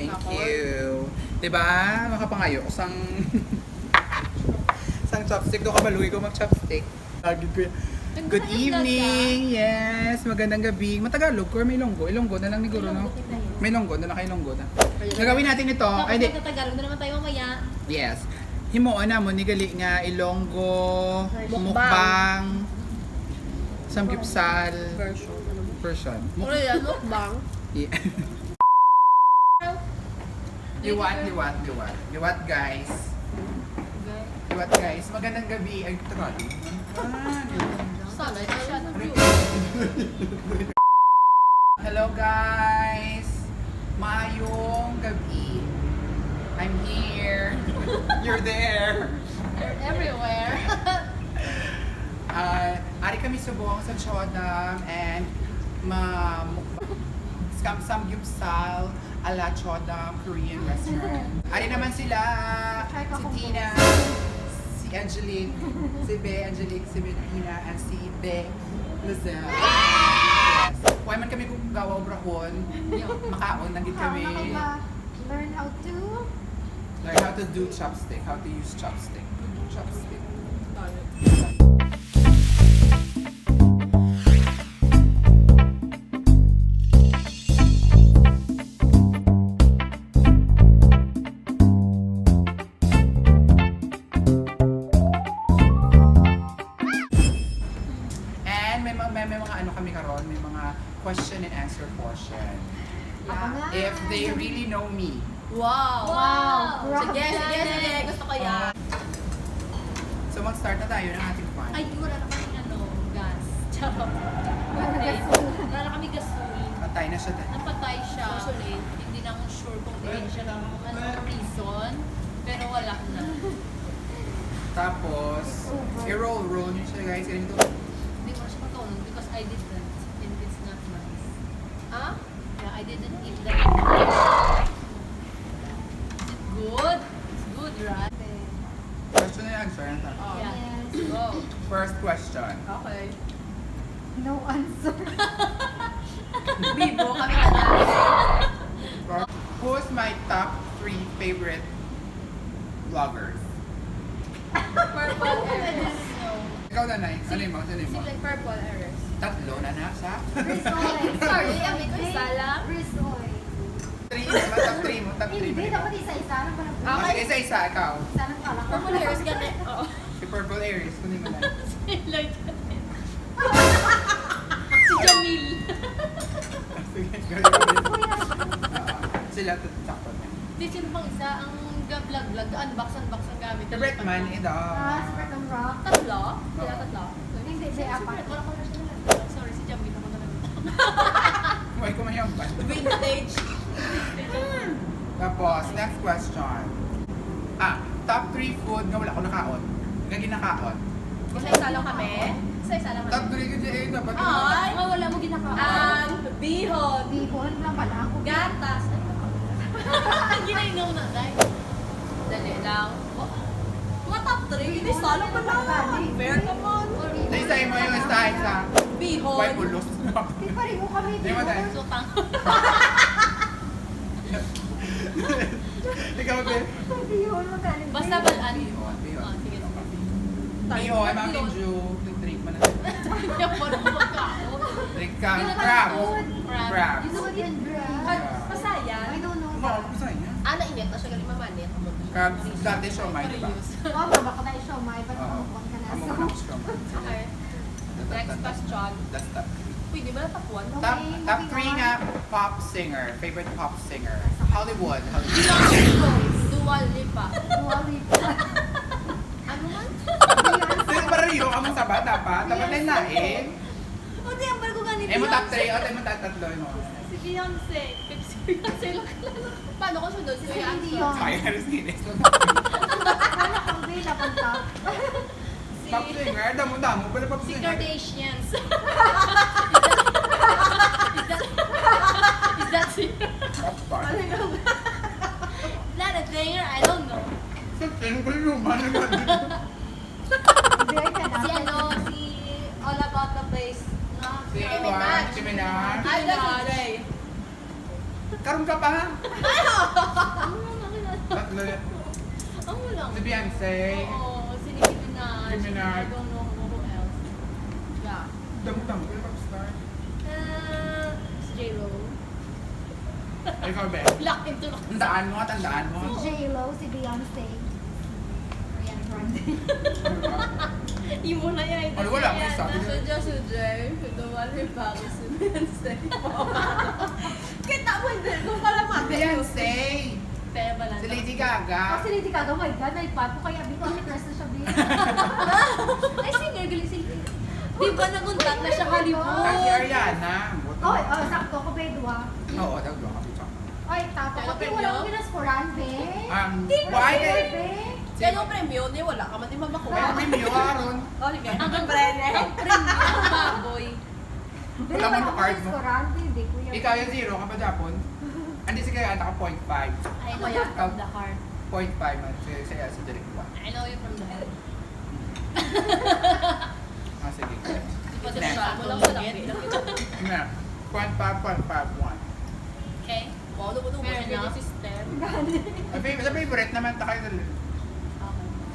Thank you. Diba? Makapangayo ko sang chopstick. Doon ka maluwi ko mag-chopstick. Good evening! Yes! Magandang gabi. Matagalog ko may Ilonggo. Ilonggo na lang ni Guro, no? May Ilonggo na lang kay Ilonggo na. Gagawin natin ito. Ay, di. Tagalog na naman tayo mamaya. Yes. Himuon na mo ni gali nga Ilonggo, mukbang, samgipsal, version. Ano yan? Mukbang? Yeah. Liwat guys. Liwat guys. Magandang gabi. Ay, Tagalog. Sana, ito siya. Hello guys. Maayong gabi. I'm here. You're there. You're everywhere. Ari kami subong sa Chodam and samgyupsal ala Chodam Korean restaurant. Ari naman sila, si Tina, si Angelique, si Angelique, si Tina, and si Be Lizelle. Yes. Huwag man kami kung gawa brahon, makaon, nagit kami. Learn how to do chopstick, how to use chopstick. Chopstick. And may mga ano kami karon, may mga question and answer portion. If they really know me. Wow! Sige. Gusto ko yan. So mag-start na tayo ng ating fun. Ay, wala na kami gas. Charot. Wala na kami gasoline. Patay na siya dahil. Napatay siya. Hindi na ako sure kung din siya ng reason. Pero wala na. Tapos, i-roll niyo siya guys. Ganito. Hindi ko siya patunan because I did that. And it's not nice. Ah? Yeah, I didn't eat that. Good? It's good, right? Question na yung answer. Oh. Yeah. Yes. Go. First question. Okay. No answer. Bibo kami na natin. Who's my top 3 favorite vloggers? Purple Eris. Ikaw na, Nay. Ano yung mo? Like Purple Eris. Tatlo na siya. Sorry, ami ko isa lang. Risoy. 3 naman, top 3 mo. Top 3 mo. Hindi, dapat isa-isa. Ano ba lang? Ah, sige, isa-isa, ikaw. Isa ng pala. Purple Eris gani. Oo. Si Purple Aries, kunin mo na. Like si Jamil. Sige, gawin. Sila sakto na. Di sino pang isa ang vlog. Unbox ang gamit. Si Bretman, ito. Super ng rock. Tatlo? Sila tatlo? Hindi, si apat. Wala ko na siya lang. Sorry, si Jamil ako na lang. Huwag ko mayampan. Vintage. Tapos, next question. Top 3 food nga wala ko nakaon. Nga ginakaon. Isa-isa lang kami. Isa-isa lang Top kami. 3 kasi dapat. Ay, wala mo ginakaon. Bihon. Bihon lang pala ako. Gatas. Ginainom na, dahil. Dali lang. Mga top 3. Hindi salo pa lang. Fair ka mo. Isa mo yung style sa Bihon. white ulos. Di pa rin mo kami. Di mo tayo. Sutang. Ikaw, Be. Bihon mo galing. Basta balaan. Bihon. Ah, sige. Bihon, Mountain Dew. Drink mo na. Yung parang magkao. Drink ka. Crab. Crab. You know yan, bro. Masaya. I don't know No, that. gusto niya. Nainit na siya galing mamanit. Crab, dati siya may, diba? Oh, baka na siya may. Ba't Oo. kumukon ka na? Amo ka na gusto mo. Okay. Next question. That's top. Pwede ba na top 1? Top 3 nga pop singer. Favorite pop singer. Hollywood. Dua Lipa. Dua Lipa. Ano man? Sige, pariyo ka mo sa bata pa. Dapat na nain. O di, ang barko ganito. Eh mo top 3. O, tayo mo tatlo mo. Si Beyonce. Si Beyonce lang. Paano ko sunod? Si Si Beyonce. Dion. Kaya na rin sinis. Ano kung available ka? Pop singer. Damo-damo. Pala pop Si singer. Kardashians. Is that singer? Pop pa. Not a singer? I don't know. Siyempre yung man. Very ka na. Si ano, si All About the Bass. No? Si Nicki Minaj. Ay, that's si Jay. Karoon ka pa? Ano lang nakilala? Tatlo yan. Ang lang. Si Beyonce. Oo, si Nicki Minaj. Nicki Minaj. I don't know who else. Yeah. Damo-damo. Kaya pag-start. Si J-Lo. Ay, ikaw, be. Lock into lock. Tandaan mo, tandaan mo. Si J-Lo, si Beyonce. Ariana Grande. Yung muna yan. Ano, wala akong isa. Si Jay. Dumali pa ako si Beyonce. Kita mo hindi. Kung pala Si Beyonce. Pero pala. Si Lady Gaga. Oh, si Lady Gaga, oh my God, naipan ko kaya bito ang crush na siya, Bea. Ay, singer. Galing si Di ba naguntat na siya Hollywood? Si Ariana. Oy, oh, sakto ko, Bea, dua. Oo, dagdo ka. Oy, tato ko, di wala akong ginaskuran, Bea. Why? Bea. Kaya premyo ni wala ka man di May mabakuha. premium, Aaron. Oh, sige. Ang premyo. Ang premyo ng baboy. Bea, Wala wala mo akong card mo. ginaskuran, hindi ko yan. Ikaw yung zero ka pa Japon? Andi si kaya ata ka 0.5. I know you from the heart. 0.5 man. Saya si Derek Juan. I know you from the heart. Ah, sige. Kasi Next. siya, walang malapit. Na. 0.5, 0.51. Okay? Wow, lupo Fair sa enough. system. Sa favorite naman, takay na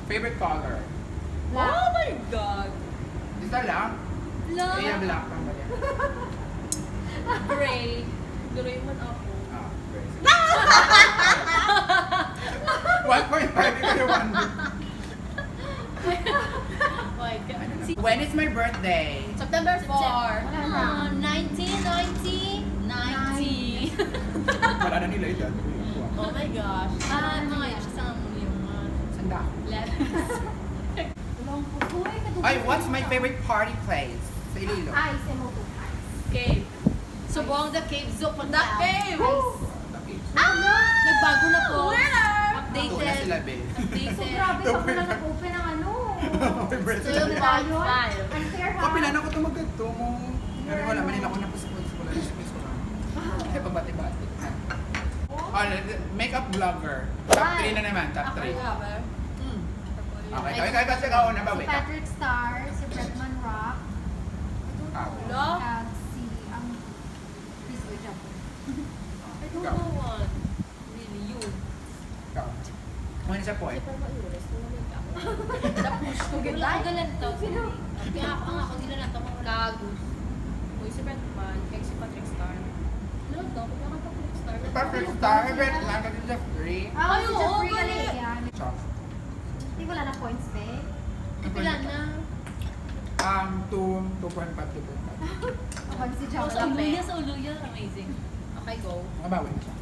favorite color. Oh my God! Isa lang. Love. Kaya black lang ba yan? Gray. Gray man ako. Ah, great. 1.5, ikaw yung 1. Oh my God. When is my birthday? September 4. Wala na. 1990. 90. Wala na nila ito. Oh my gosh. Mga yun siya sa yung Sanda. letters. Long po. Uy, kadugtong Ay, what's my siya. favorite party place? Sa Iloilo. Ice, emoto. Ice. Cave. Subong the cave. Zup on the cave. Nagbago na po. Ito na sila, Updated. babe. So, Updated. grabe pa pala nag-open ang ano. My birthday. Still tayo. 2.5. Unfair ha. Kapilan ako tumagad to mo. Pero wala, manila ko na po sa wala na sa ko lang. Kaya pabati-bati. Oh, makeup vlogger. Top 3 na naman, top 3. Okay, ikaw kasi ikaw una ba, Si wait. Patrick Star, si Bretman Rock, Hello? at si Chris Ojab. I don't know one. Really, you. Ikaw. Muna sa point. Na-push ko Wala gila. ka galanto. Kaya ako nga ako nilalanto mo Kagus. Uy, si Brentman. Kaya si Patrick Star. Ano daw? Kaya ka Patrick Star. Perfect star, event lang kasi sa free. Ah, Ay, si oo, Jeffrey gali. Galerian. Chop. Hindi wala na points, be. Ipilan na. 2.5. Kapag si Oh, Jeffrey. sa Uluya, sa Uluya. Amazing. Okay, go. Mabawi na siya.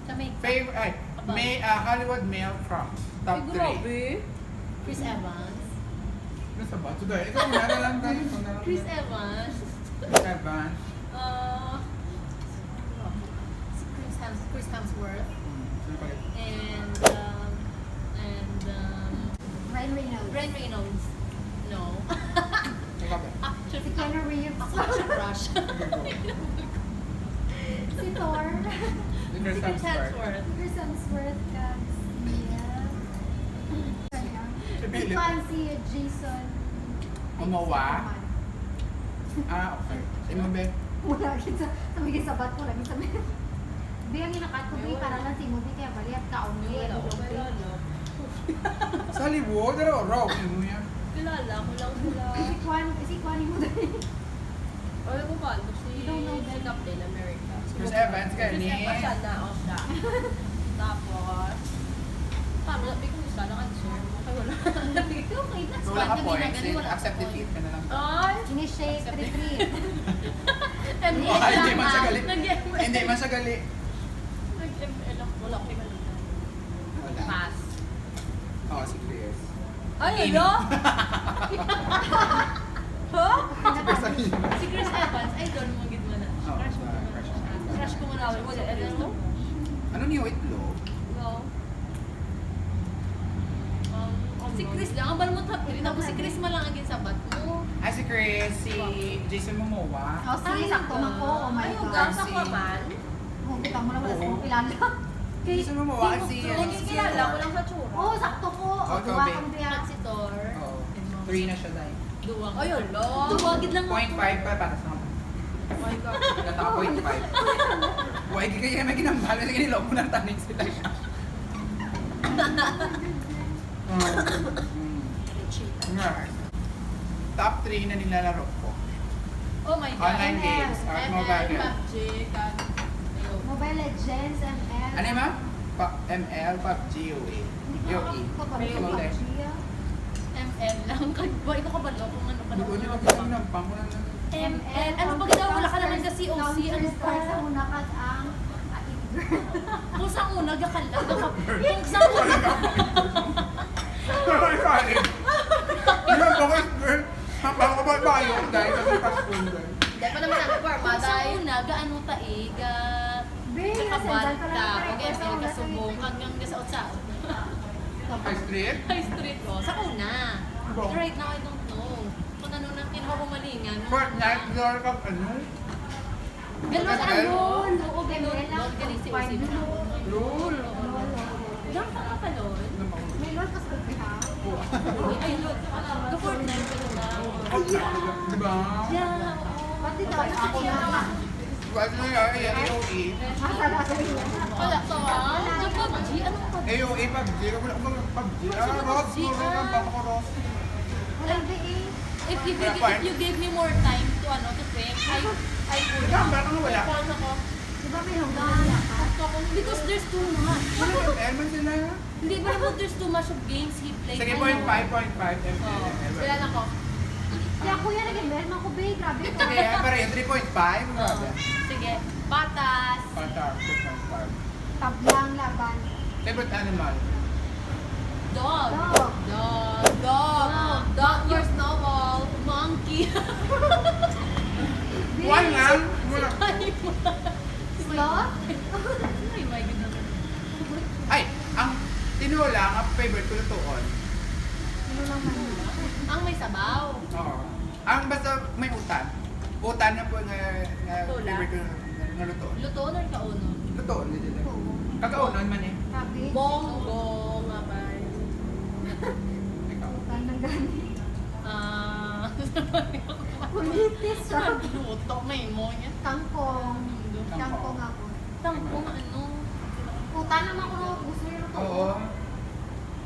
Sa may Favorite, ay, may Hollywood male crush. Top 3. Chris Evans. Ano sa ba? Today, ikaw na lang tayo. Ikaw na lang. Chris Evans. Chris Evans. Si Chris Hemsworth. Sino pa rin? And Ryan Reynolds. Ryan Reynolds. No. Sino pa rin? Actually, Si Keanu Reeves. Actually, crush. Si Thor. Si Chris Si Chris Hemsworth. Hemsworth. Chris Hemsworth. Si Si Philip. Fancy Jason. Momoa. Ah, okay. Sino ba? Wala rin sa may sabat ko lagi sa may. Biyang inakat ko ba para lang si movie kaya bali at kaon mo yan. Sa Hollywood, pero raw. Ano yan? Kilala ko lang sila. Si Kwan mo dahil. Alam mo ba? Si You don't know them. Captain America. Chris Evans ka ni. Chris Evans siya na. O siya. Tapos, paano? Sabi ko isa lang answer. Okay, wala. Okay, that's Wala ka fine. points. Ganun, wala Accept point. defeat ka na lang. Ay! Initiate retreat. Ay, hindi man siya gali. Nag-ML. Hindi man siya gali. Nag-ML ako. Wala ko kay Wala. Pass. Oo, si Chris. Ay, ano? Huh? Si Chris Evans, ay doon mo gid mo na. Oo, Crush mo sa na. crush. Crush ko mo na. Wala, ano? Ano niyo itlog? No. Si Chris lang, ang balmot hapin. Tapos si Chris man lang agin sabat mo. Ay, si Chris, si Jason Momoa. O sige, sakto man ko. Oh my Ay, yung God. gasa ko man. Huwag mo na wala sa Oo. mga kilala. Jason Momoa, si... Hindi kilala ko lang sa tsura. Oo, sakto ko. O, Okay, gawa babe. kang diya. Si Thor. Oo. 3 na siya dahil. Duwag. Ay, yun, lo. Duwagid lang ako. 0.5 pa para sa mga. Oh my God. naka 0.5. Huwag kaya may ginambalo sa kanila, huwag mo nang tanig sila siya. Top 3 na nilalaro ko. Oh my God. Online games at mobile games. PUBG, God. Ayun. Mobile Legends, ML. Ano yung ML, PUBG, UE. UE. ML lang. Boy, ito ka ba lo? Kung ano ka Hindi ko na. nila ginambang ko lang. ML. Ano pag ikaw wala ka naman sa COC? Ano pa? Sa una ka ang Kung sa una, gakala. Kung sa una. Sorry. Yung bakit, girl? Habang ko ba tayo? Dahil kasi pa-school, girl. Hindi pa naman ako forma, Kung sa dahil una, gaano taig, kakabanta, pag-ML ka subong, hanggang sa outside. High street? High street ko. Sa una. Bro. Right now, I don't know. Kung ano nang kinakumalingan. Fortnite, lord of ano? Ganon ML? ano? Oo, ganon. Ganon galing si Usip. Lol. Diyan ka nga pa nun? May Lord kasi ha? Ay, look. Go Fortnite ka na lang. Diba? Yeah. Pati tayo ako na. Ano yung AOE? Masala sa iyo. Wala to ah. Yung PUBG, anong PUBG? AOE, PUBG. Wala ko mga PUBG. Ross, Ross. Wala ba eh. If you give me more time to to think, I would. Gamba ka nga wala. Pause ako. Di ba may hanggang ka? Because there's too much. Wala yung ML man sila. Hindi ba naman there's too much of games he plays? Sige, 0.5 ML. Kailan ako? Kaya kuya naging meron ako ba? Grabe ko. Sige, pero yung 3.5. Grabe. Sige. Patas. Patar, 3.5. Tablang laban. Favorite animal? Dog. Dog. Dog. Dog. Dog. Your snowball. Monkey. One lang. Wala. Sloth? Ay, my goodness. Ay, ang tinola, ang favorite ko lutuon. Ano naman? Ang may sabaw. Oo. Ang basta may utan. Utan na po nga Tula? favorite ko na lutuon. Lutoon or kauno? Lutuon, legit. Kakaunon man eh. Grabe. Bongo nga ba? Ikaw. Utan ng gani. Kulitis sa Luto, may mo niya. kangkong. Kangkong ako. Tangkong ano? Utan naman ko. Gusto nyo ito. Oo.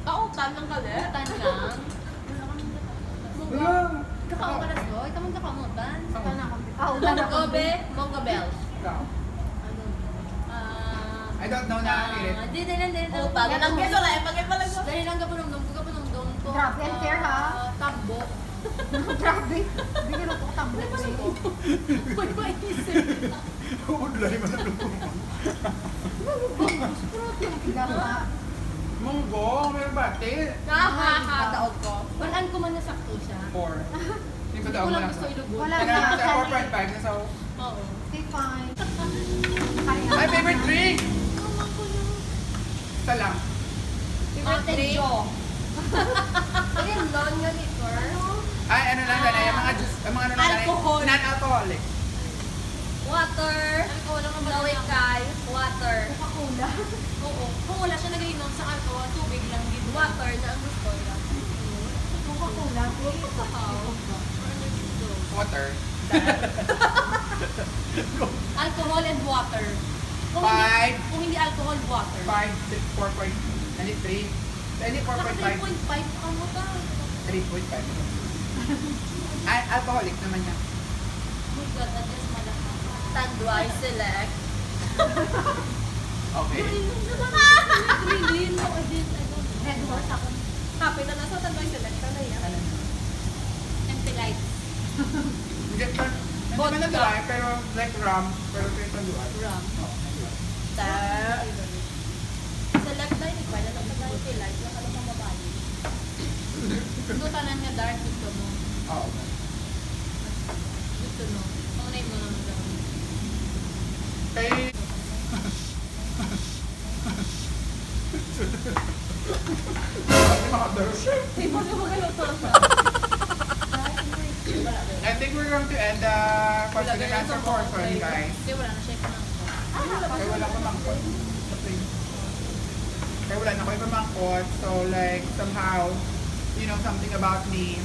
Kautan lang kali? Kautan lang. Wala. Kakaon ka na soy? Tamang kakamutan? Utan ako. Utan ako. Monggobe? Mongobel. Ikaw. Ano? I don't know na ang irit. Hindi. Oh, bago lang keso lang, pagay pa lang ko. Dahil lang kapunong ko. Grabe, unfair, ha? Tambo. Grabe. Hindi ka na tablo ko eh. May maisip. Udlay man ang lutuon. Fruit yung gama. Munggo, may bati. Daog ko. Walaan ko man nasakto siya. 4. Hindi ko Hindi daw ko mo lang lang. gusto ilugod. Wala Kaya na. sa 4.5 na sa... Oo. Okay, fine. Kaya. My favorite drink! Isa lang. Mountain Dew. Ayun, non yun, liquor. Ay, ano lang ganun, yung mga juice, yung mga ano lang ganun, Alcohol. non-alcoholic. Water. Wala naman Laway kay, water. Coca-Cola. Oo. Kung wala siya nag-inom sa alcohol, tubig lang gid. Water na ang gusto niya. Coca-Cola. Water. Alcohol and water. Five. Kung hindi alcohol, water. 5, 6, 4.3. Hindi, 4.5. Naka 3.5 ka mo ba? 3.5. Ay, alcoholic naman yan. Oh my God, that is malaki. Tandway select. Okay. Really? No, I don't. Red horse ako. Happy na nasa Tandway select ka na yan. Empty light. Hindi pa na dry, pero like rum, pero ito dual. Rum. Select na yun, ikaw na lang sa Tandway light. Lang alam ang babae. Ito tanan nga dark gusto mo. Oo. Gusto mo. Maunay mo naman daw. Kay... I think we're going to end the question and answer portion, guys. Kasi wala na siya kumangkot. Kaya wala ko mangkot. Kaya wala na ko mangkot. So like somehow, you know something about me.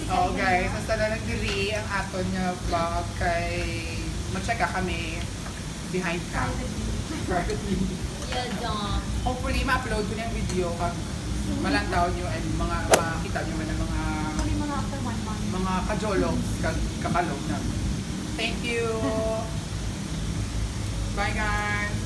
Oh guys, basta na lang diri ang aton nga vlog kay mag-check kami behind cam. Privately. Yeah, John. Hopefully ma-upload ko na yung video kag malantaw nyo and makita nyo man ang Huli mga after 1 month. mga kajolog kag kakalog na. Thank you. Bye guys.